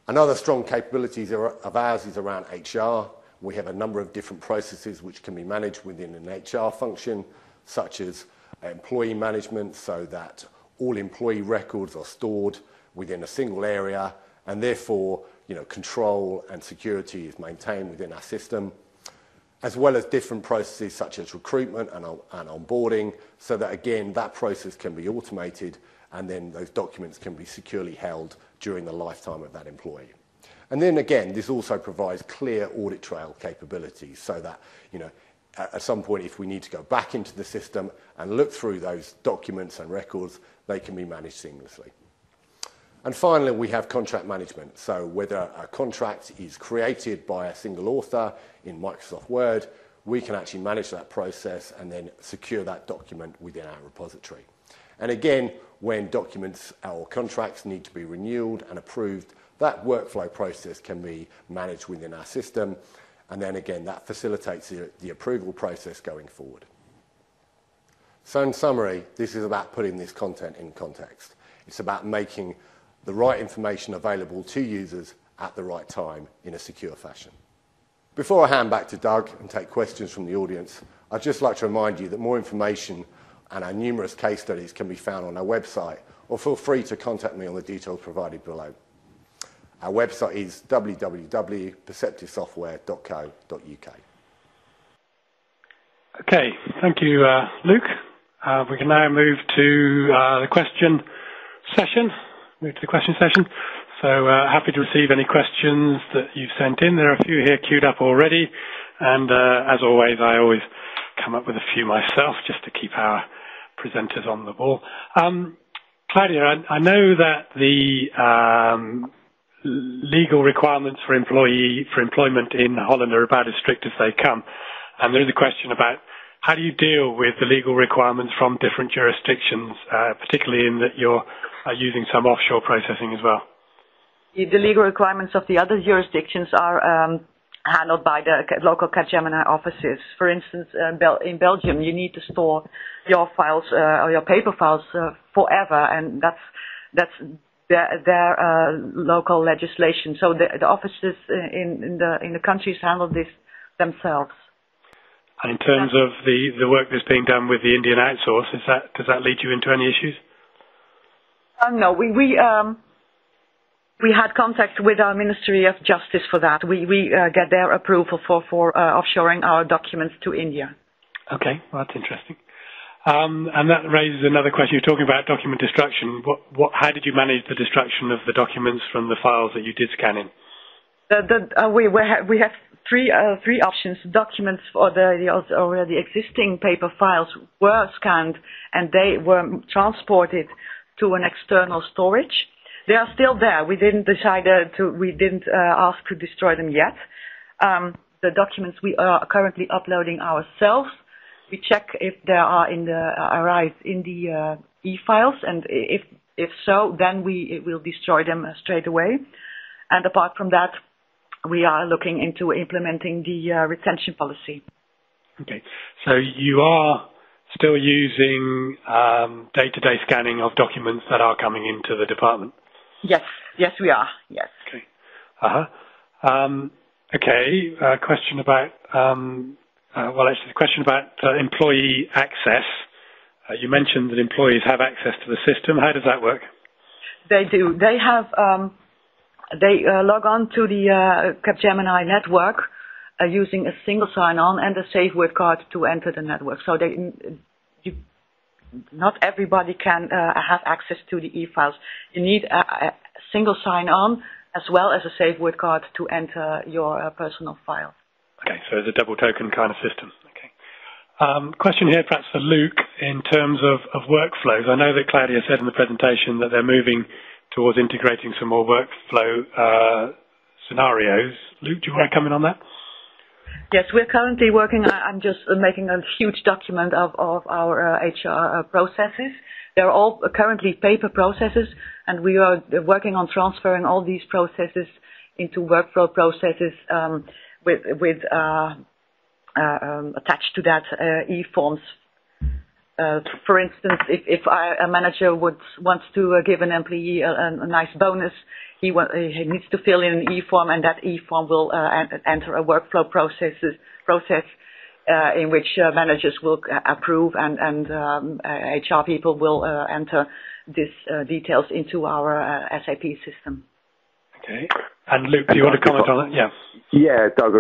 Another strong capability of ours is around HR. We have a number of different processes which can be managed within an HR function, such as employee management, so that all employee records are stored within a single area, and therefore control and security is maintained within our system, as well as different processes such as recruitment and onboarding, so that again that process can be automated, and then those documents can be securely held during the lifetime of that employee. And then again, this also provides clear audit trail capabilities, so that at some point, if we need to go back into the system and look through those documents and records, they can be managed seamlessly. And finally, we have contract management. So whether a contract is created by a single author in Microsoft Word, we can actually manage that process and then secure that document within our repository. And again, when documents or contracts need to be renewed and approved, that workflow process can be managed within our system. And then again, that facilitates the approval process going forward. So in summary, this is about putting this content in context. It's about making the right information available to users at the right time in a secure fashion. Before I hand back to Doug and take questions from the audience, I'd just like to remind you that more information and our numerous case studies can be found on our website, or feel free to contact me on the details provided below. Our website is www.perceptivesoftware.co.uk. Okay, thank you, Luke. We can now move to the question session. So happy to receive any questions that you've sent in. There are a few here queued up already, and as always, I always come up with a few myself just to keep our presenters on the ball. Claudia, I know that the legal requirements for employment in Holland are about as strict as they come, and there is a question about how do you deal with the legal requirements from different jurisdictions, particularly in that you're using some offshore processing as well? The legal requirements of the other jurisdictions are handled by the local Capgemini offices. For instance, in Belgium, you need to store your files or your paper files forever, and that's their local legislation. So the offices in the countries handle this themselves. And in terms of the work that's being done with the Indian outsource, does that lead you into any issues? No, we had contact with our Ministry of Justice for that. We get their approval for offshoring our documents to India. Okay, well, that's interesting. And that raises another question. You're talking about document destruction. How did you manage the destruction of the documents from the files that you did scan in? We have three options. Documents for the already existing paper files were scanned and they were transported to an external storage. They are still there. We didn't decide we didn't ask to destroy them yet. The documents we are currently uploading ourselves, we check if they are arrived in the e-files, and if so, then we will destroy them straight away. And apart from that, we are looking into implementing the retention policy. Okay, so you are still using day-to-day scanning of documents that are coming into the department? Yes, we are. Yes. Okay. Okay. Question about a question about employee access. You mentioned that employees have access to the system. How does that work? They do. They have. They log on to the Capgemini network using a single sign-on and a safe word card to enter the network. So not everybody can have access to the e-files. You need a single sign-on as well as a safe word card to enter your personal file. Okay, so it's a double token kind of system. Okay. Question here perhaps for Luke in terms of workflows. I know that Claudia said in the presentation that they're moving towards integrating some more workflow scenarios. Luke, do you want to come in on that? Yes, we're currently working. I'm just making a huge document of our HR processes. They're all currently paper processes, and we are working on transferring all these processes into workflow processes with attached to that e-forms. For instance, if a manager wants to give an employee a nice bonus, he needs to fill in an e-form, and that e-form will enter a workflow process in which managers will approve, and HR people will enter these details into our SAP system. Okay. And Luke, do you want to comment on that? Yeah. Yeah, Doug,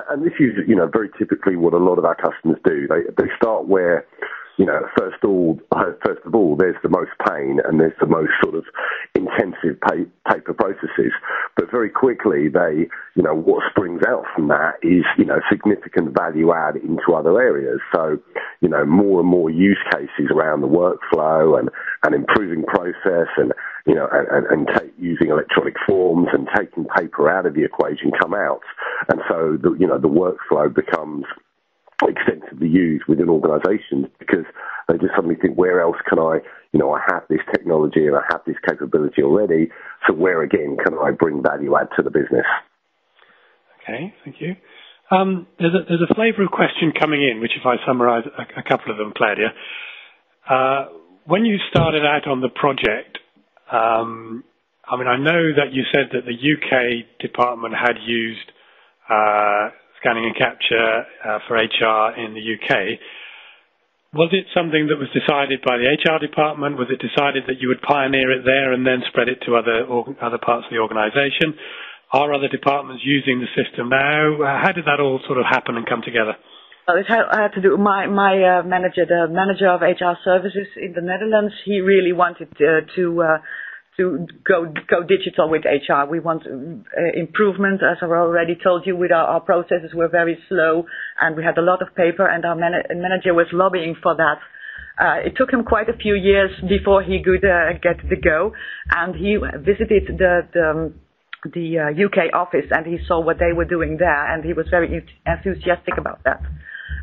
and this is, very typically what a lot of our customers do. They start where, first of all, there's the most pain and there's the most sort of intensive paper processes. But very quickly, what springs out from that is, significant value add into other areas. So, more and more use cases around the workflow and improving process and using electronic forms and taking paper out of the equation come out. And so, the workflow becomes extensively used within organizations because they just suddenly think, where else can I have this technology and I have this capability already, so where again can I bring value add to the business? Okay, thank you. There's a flavour of question coming in, which if I summarise a couple of them, Claudia. When you started out on the project, I know that you said that the UK department had used scanning and capture for HR in the UK. Was it something that was decided by the HR department? Was it decided that you would pioneer it there and then spread it to other parts of the organisation? Are other departments using the system now? How did that all sort of happen and come together? Well, it had to do. My manager, the manager of HR services in the Netherlands, he really wanted to go digital with HR. We want improvement, as I already told you. With our processes were very slow, and we had a lot of paper, and our manager was lobbying for that. It took him quite a few years before he could get the go, and he visited the UK office, and he saw what they were doing there, and he was very enthusiastic about that.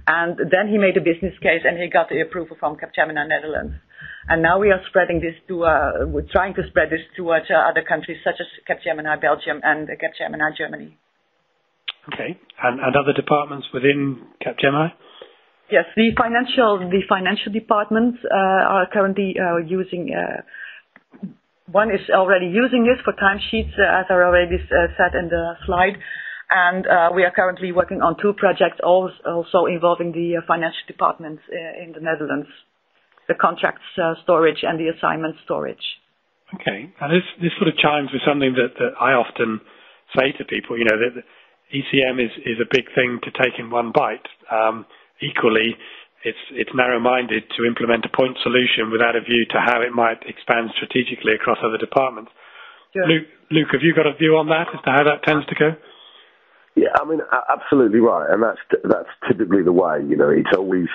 And then he made a business case, and he got the approval from Capgemini Netherlands. And now we are spreading this we're trying to spread this to other countries such as Capgemini Belgium and Capgemini Germany. Okay. And other departments within Capgemini? Yes, the financial departments are currently using. One is already using this for timesheets, as I already said in the slide. And we are currently working on 2 projects also involving the financial departments in the Netherlands. The contracts storage and the assignment storage. Okay, and this sort of chimes with something that I often say to people. That ECM is a big thing to take in one bite. Equally, it's narrow-minded to implement a point solution without a view to how it might expand strategically across other departments. Sure. Luke, have you got a view on that as to how that tends to go? Yeah, I mean, absolutely right, and that's typically the way. It's always,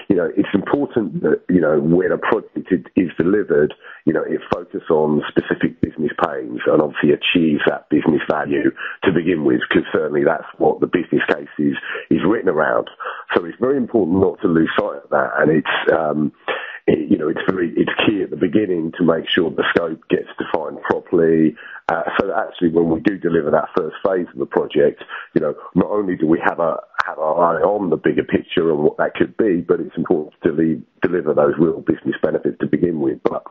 it's important that when a project is delivered, it focuses on specific business pains and obviously achieves that business value to begin with, because certainly that's what the business case is written around. So it's very important not to lose sight of that, and it's key at the beginning to make sure the scope gets defined properly. So that actually, when we do deliver that first phase of the project, not only do we have our eye on the bigger picture and what that could be, but it's important to deliver those real business benefits to begin with. But,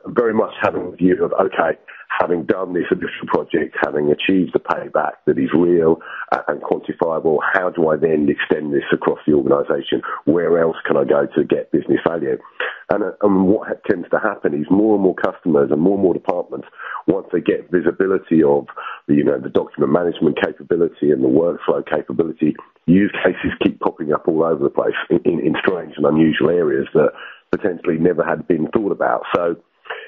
very much having a view of, okay, having done this initial project, having achieved the payback that is real and quantifiable, how do I then extend this across the organisation? Where else can I go to get business value? And what tends to happen is more and more customers and more departments, once they get visibility of the document management capability and the workflow capability, use cases keep popping up all over the place in strange and unusual areas that potentially never had been thought about. So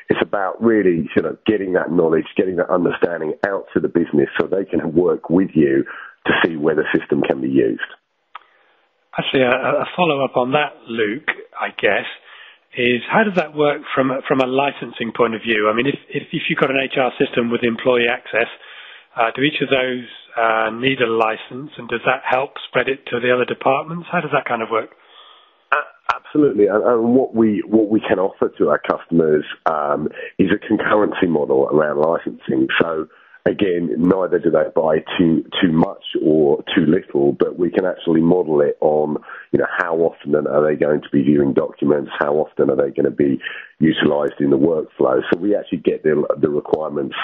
it's about really getting that knowledge, getting that understanding out to the business so they can work with you to see where the system can be used. Actually, a follow-up on that, Luke, I guess, is how does that work from a licensing point of view? I mean, if you've got an HR system with employee access, do each of those need a license, and does that help spread it to the other departments? How does that kind of work? Absolutely, and what we can offer to our customers is a concurrency model around licensing. So again, neither do they buy too much or too little, but we can actually model it on how often are they going to be viewing documents, how often are they going to be utilised in the workflow. So we actually get the requirements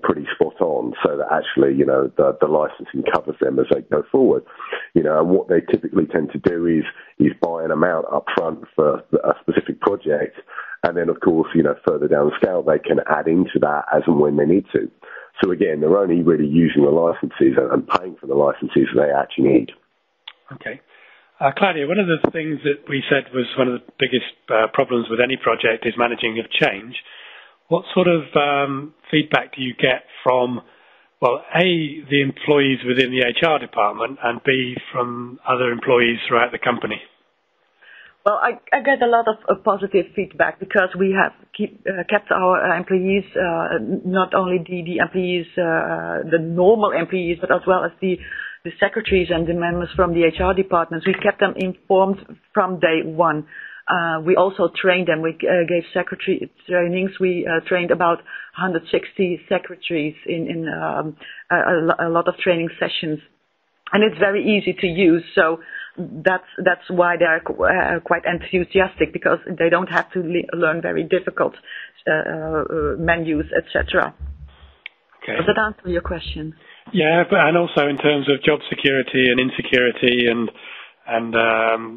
pretty spot on, so that actually, the licensing covers them as they go forward. And what they typically tend to do is buy an amount up front for a specific project, and then of course, further down the scale, they can add into that as and when they need to. So again, they're only really using the licenses and paying for the licenses they actually need. Okay. Claudia, one of the things that we said was one of the biggest problems with any project is managing of change. What sort of feedback do you get from, well, A, the employees within the HR department, and B, from other employees throughout the company? Well, I get a lot of positive feedback because we have kept our employees, not only the employees, the normal employees, but as well as the secretaries and the members from the HR departments. We kept them informed from day one. We also trained them. We gave secretary trainings. We trained about 160 secretaries in a lot of training sessions. And it's very easy to use, so that's why they're quite enthusiastic, because they don't have to learn very difficult menus, etc. Okay. Does that answer your question? Yeah, and also in terms of job security and insecurity and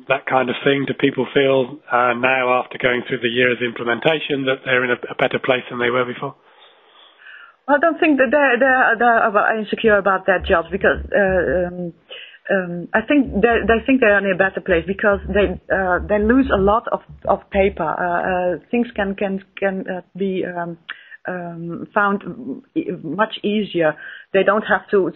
that kind of thing, do people feel now, after going through the year of implementation, that they're in a better place than they were before? I don't think that they're insecure about their jobs, because I think they think they're in a better place because they lose a lot of paper. Things can be found much easier. They don't have to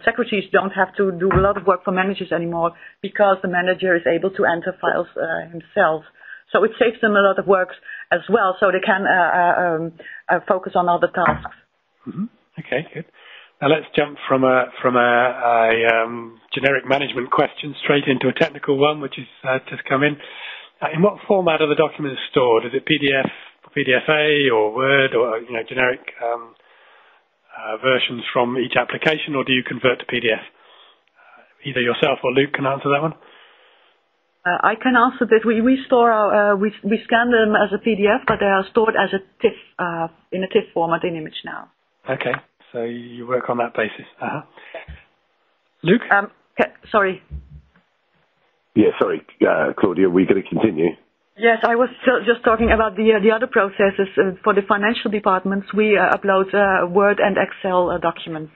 secretaries don't have to do a lot of work for managers anymore, because the manager is able to enter files himself. So it saves them a lot of work as well, so they can focus on other tasks. Mm-hmm. Okay, good. Now let's jump from a generic management question straight into a technical one, which has just come in. In what format are the documents stored? Is it PDF, PDFA, or Word, or generic versions from each application, or do you convert to PDF? Either yourself or Luke can answer that one. I can answer this. We store we scan them as a PDF, but they are stored as a TIFF in a TIFF format in ImageNow. Okay, so you work on that basis. Luke? Sorry. Yeah, sorry, Claudia. We're going to continue. Yes, I was just talking about the other processes. For the financial departments, we upload Word and Excel documents.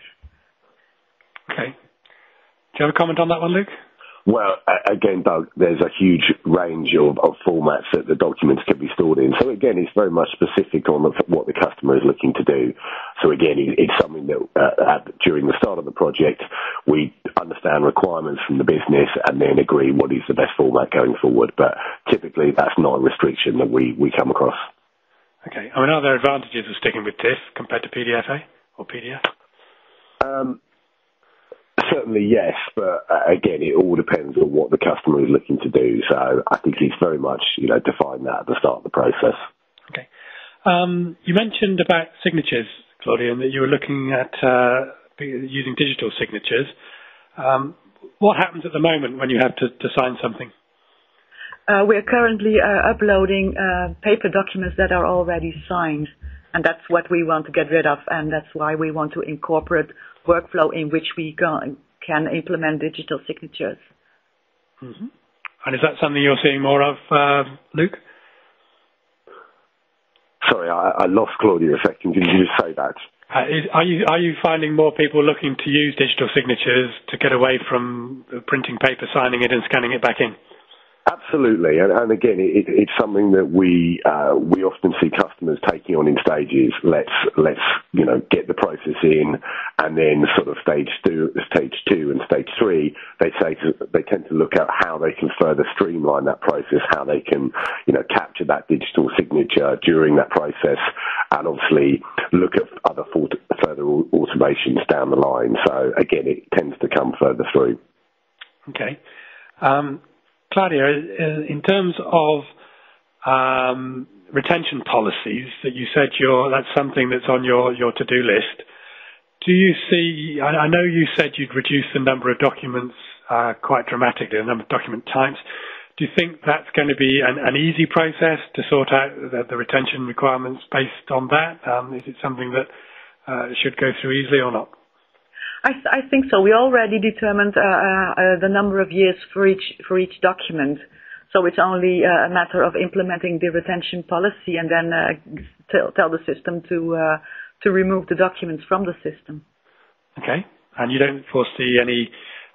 Okay. Do you have a comment on that one, Luke? Well, again, Doug, there's a huge range of formats that the documents can be stored in. So again, it's very much specific on what the customer is looking to do. So again, it's something that during the start of the project, we understand requirements from the business and then agree what is the best format going forward. But typically, that's not a restriction that we come across. Okay. I mean, are there advantages of sticking with TIFF compared to PDFA or PDF? Certainly, yes, but again, it all depends on what the customer is looking to do. So I think it's very much, define that at the start of the process. Okay. You mentioned about signatures, Claudia, and that you were looking at using digital signatures. What happens at the moment when you have to sign something? We're currently uploading paper documents that are already signed, and that's what we want to get rid of, and that's why we want to incorporate workflow in which we can implement digital signatures. Mm-hmm. And is that something you're seeing more of, Luke? Sorry, I lost Claudia a second. Can you just say that? Are you finding more people looking to use digital signatures to get away from printing paper, signing it, and scanning it back in? Absolutely, and again, it's something that we often see customers taking on in stages. Let's get the process in, and then sort of stage two and stage three, they tend to look at how they can further streamline that process, how they can capture that digital signature during that process, and obviously look at other further automations down the line. So again, it tends to come further through. Okay. Claudia, in terms of retention policies that you said that's something that's on your to-do list, do you see, I know you said you'd reduce the number of documents quite dramatically, the number of document types. Do you think that's going to be an easy process to sort out the retention requirements based on that? Is it something that should go through easily or not? I think so. We already determined the number of years for each document, so it's only a matter of implementing the retention policy and then tell the system to remove the documents from the system. Okay, and you don't foresee any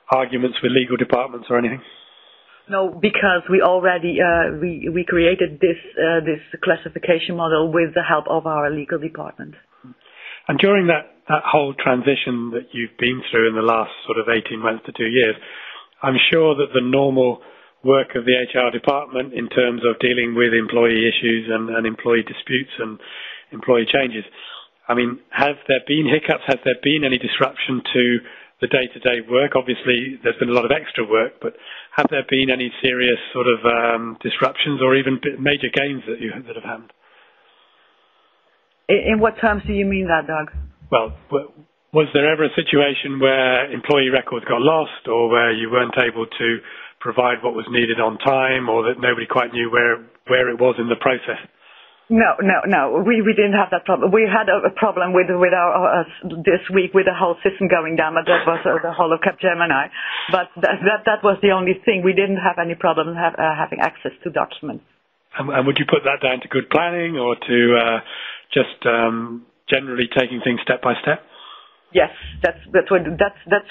arguments with legal departments or anything? No, because we already we created this classification model with the help of our legal department. And during that whole transition that you've been through in the last sort of 18 months to 2 years, I'm sure that the normal work of the HR department in terms of dealing with employee issues and employee disputes and employee changes, I mean, have there been hiccups? Has there been any disruption to the day-to-day work? Obviously, there's been a lot of extra work, but have there been any serious sort of disruptions or even major gains that have happened? In what terms do you mean that, Doug? Well, was there ever a situation where employee records got lost or where you weren't able to provide what was needed on time or that nobody quite knew where it was in the process? No. We didn't have that problem. We had a problem with our this week with the whole system going down, but that was the whole of Capgemini. But that was the only thing. We didn't have any problem having access to documents. And would you put that down to good planning or to just generally taking things step by step? Yes, that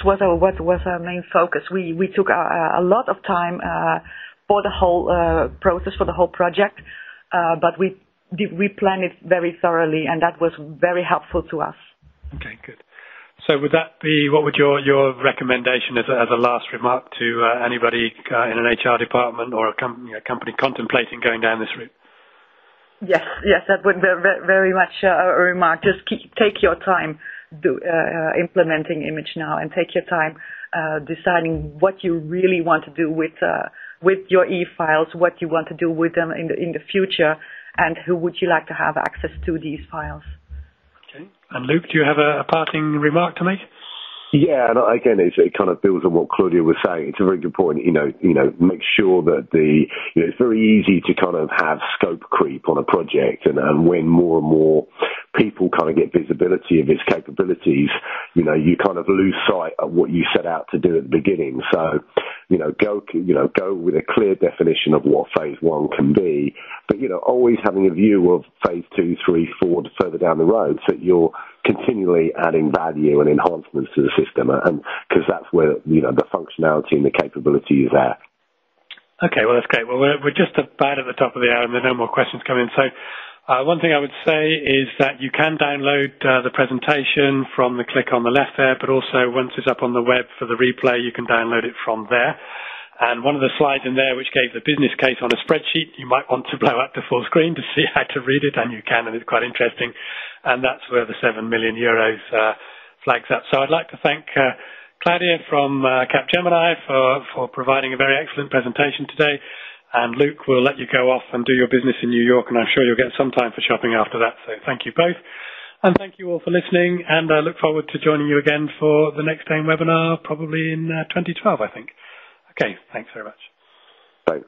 was our main focus. We took a lot of time for the whole process, for the whole project, but we planned it very thoroughly, and that was very helpful to us. Okay, good. So would that be, what would your recommendation as a last remark to anybody in an HR department or a company contemplating going down this route? Yes, that would be very much a remark. Just take your time implementing ImageNow, and take your time deciding what you really want to do with your e-files, what you want to do with them in the future, and who would you like to have access to these files. Okay. And Luke, do you have a parting remark to make? Yeah, and again, it kind of builds on what Claudia was saying. It's a very good point. Make sure that it's very easy to kind of have scope creep on a project, and when more and more people kind of get visibility of its capabilities, you kind of lose sight of what you set out to do at the beginning. So, go with a clear definition of what phase one can be, but always having a view of phase 2, 3, 4 further down the road, so that you're continually adding value and enhancements to the system, and because that's where the functionality and the capability is at. Okay, well that's great. Well, we're just about at the top of the hour, and there are no more questions coming in. So One thing I would say is that you can download the presentation from the click on the left there, but also once it's up on the web for the replay, you can download it from there. And one of the slides in there which gave the business case on a spreadsheet, you might want to blow up to full screen to see how to read it, and you can, and it's quite interesting. And that's where the 7 million euros flags up. So I'd like to thank Claudia from Capgemini for providing a very excellent presentation today. And Luke will let you go off and do your business in New York, and I'm sure you'll get some time for shopping after that. So thank you both. And thank you all for listening, and I look forward to joining you again for the next AIM webinar, probably in 2012, I think. Okay, thanks very much. Thanks.